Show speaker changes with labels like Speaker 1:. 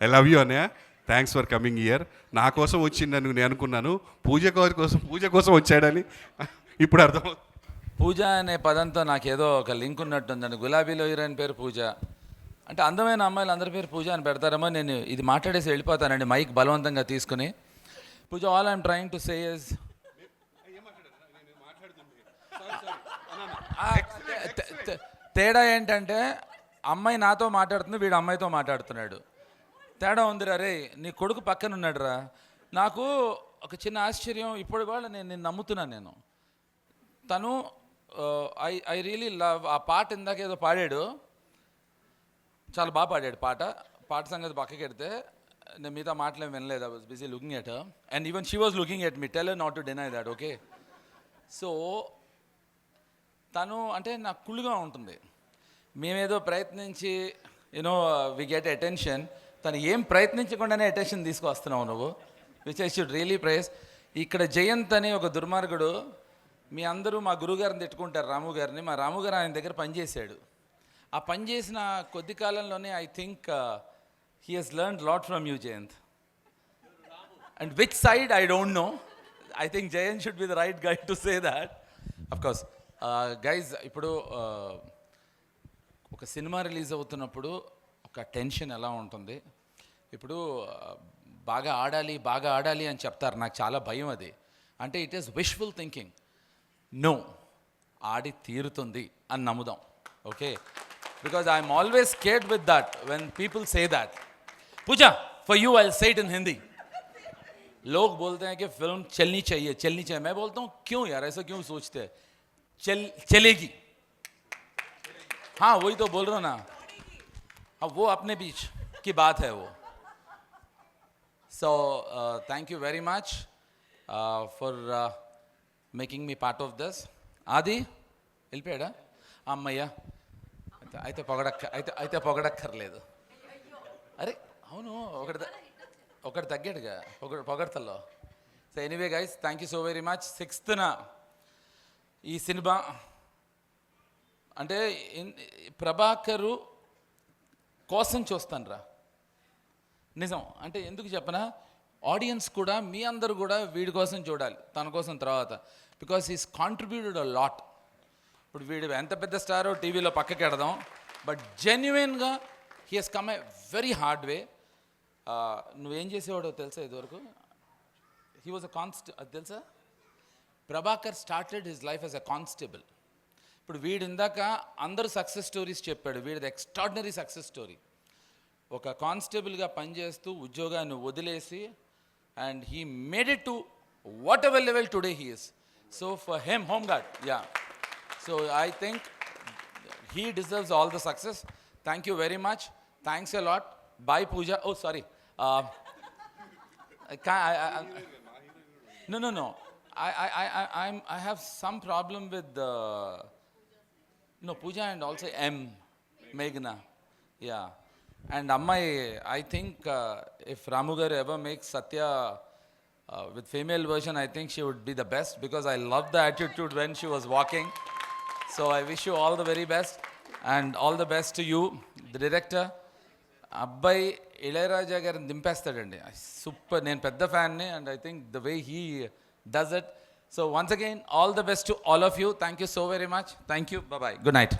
Speaker 1: I love you అన్నయ్య. Thanks for coming year. నా కోసం వచ్చిందని నేను అనుకున్నాను, పూజ కోసం వచ్చాడని ఇప్పుడు అర్థం.
Speaker 2: పూజ అనే పదంతో నాకు ఏదో ఒక లింక్ ఉన్నట్టుందండి. గులాబీలో హీరోయిన్ పేరు పూజ అంటే అందమైన అమ్మాయిలు అందరి పేరు పూజ అని పెడతారేమో. నేను ఇది మాట్లాడేసి వెళ్ళిపోతానండి మైక్ బలవంతంగా తీసుకుని. Pooja, all I'm trying to say is తేడా ఏంటంటే అమ్మాయి నాతో మాట్లాడుతుంది, వీడు అమ్మాయితో మాట్లాడుతున్నాడు. తేడా ఉందిరా రే, నీ కొడుకు పక్కన ఉన్నాడు రా. నాకు ఒక చిన్న ఆశ్చర్యం, ఇప్పుడు కూడా నేను నమ్ముతున్నాను. నేను తను ఐ రియలీ లవ్ ఆ పాట. ఇందాక ఏదో పాడాడు, చాలా బాగా పాడాడు పాట సంగతి పక్కకి పెడితే నేను మిగతా మాటలేం వినలేదు. I was busy looking at her and even she was looking at me. Tell her not to deny that, okay? So తను అంటే నాకు కుళ్ళుగా ఉంటుంది. మేమేదో ప్రయత్నించి యూనో వి గెట్ అటెన్షన్, తను ఏం ప్రయత్నించకుండానే అటెన్షన్ తీసుకొస్తున్నావు నువ్వు, which I should really praise. ఇక్కడ జయంత్ అని ఒక దుర్మార్గుడు, మీ అందరూ మా గురుగారిని తిట్టుకుంటారు, రాము గారిని. మా రాము గారు ఆయన దగ్గర పనిచేశాడు. ఆ పని చేసిన కొద్ది కాలంలోనే I think he has learned lot from you Jayant. And which side I don't know. I think Jayant should be the right guide to say that. Of course guys, ఇప్పుడు ఒక సినిమా రిలీజ్ అవుతున్నప్పుడు ఒక టెన్షన్ ఎలా ఉంటుంది. ఇప్పుడు బాగా ఆడాలి అని చెప్తారు, నాకు చాలా భయం అది. అంటే it is wishful thinking. No, ఆడి తీరుతుంది అని నమ్ముదాం, okay? Because I'm always scared with that when people say that. Pooja, for you I say it इन हिंदी. लोग बोलते हैं कि फिल्म चलनी चाहिए. मैं बोलता हूँ क्यों यार, ऐसा क्यों सोचते हैं? चलेगी. हाँ, वही तो बोल रहा हूँ ना. हाँ, वो अपने बीच की बात है वो. So thank you very much for making me part of this. ఆది వెళ్ళిపోయాడా? అమ్మయ్యా, అయితే పొగడక్కర్లేదు. అరే అవును, ఒకటి తగ్గాడుగా పొగడతల్లో. So anyway guys, thank you so very much. 6th ఈ సినిమా అంటే ప్రభాకరు కోసం చూస్తాను రా, నిజం. అంటే ఎందుకు చెప్పనా, ఆడియన్స్ కూడా, మీ అందరూ కూడా వీడి కోసం చూడాలి, తన కోసం తర్వాత. Because he's contributed a lot. ఇప్పుడు వీడు ఎంత పెద్ద స్టారో టీవీలో పక్కకి ఎడదాం, బట్ జెన్యున్గా he has come a very hard way. నువ్వేం చేసేవాడో తెలుసా ఇదివరకు? హీ వాజ్ అ అది తెలుసా? Prabhakar started his life as a constable. ఇప్పుడు వీడు ఇందాక అందరూ సక్సెస్ స్టోరీస్ చెప్పాడు, వీడిది ఎక్స్ట్రాడినరీ సక్సెస్ స్టోరీ. ఒక కానిస్టేబుల్గా పనిచేస్తూ ఉద్యోగాన్ని వదిలేసి, and he made it to whatever level today he is. So for him, home guard, yeah. So I think he deserves all the success. Thank you very much. Thanks a lot. Bye Pooja. Oh sorry, no. I have some problem with Pooja and also Meghna, yeah. And Ammai, I think if Ramu garu ever makes Satya with female version, I think she would be the best, because I love the attitude when she was walking. So I wish you all the very best, and all the best to you, the director. అబ్బాయి ఇళయరాజా గారిని దింపేస్తాడండి, super. నేను పెద్ద ఫ్యాన్ని, and I think the way he does it. So once again, all the best to all of you. Thank you so very much. Thank you. Bye. Good night.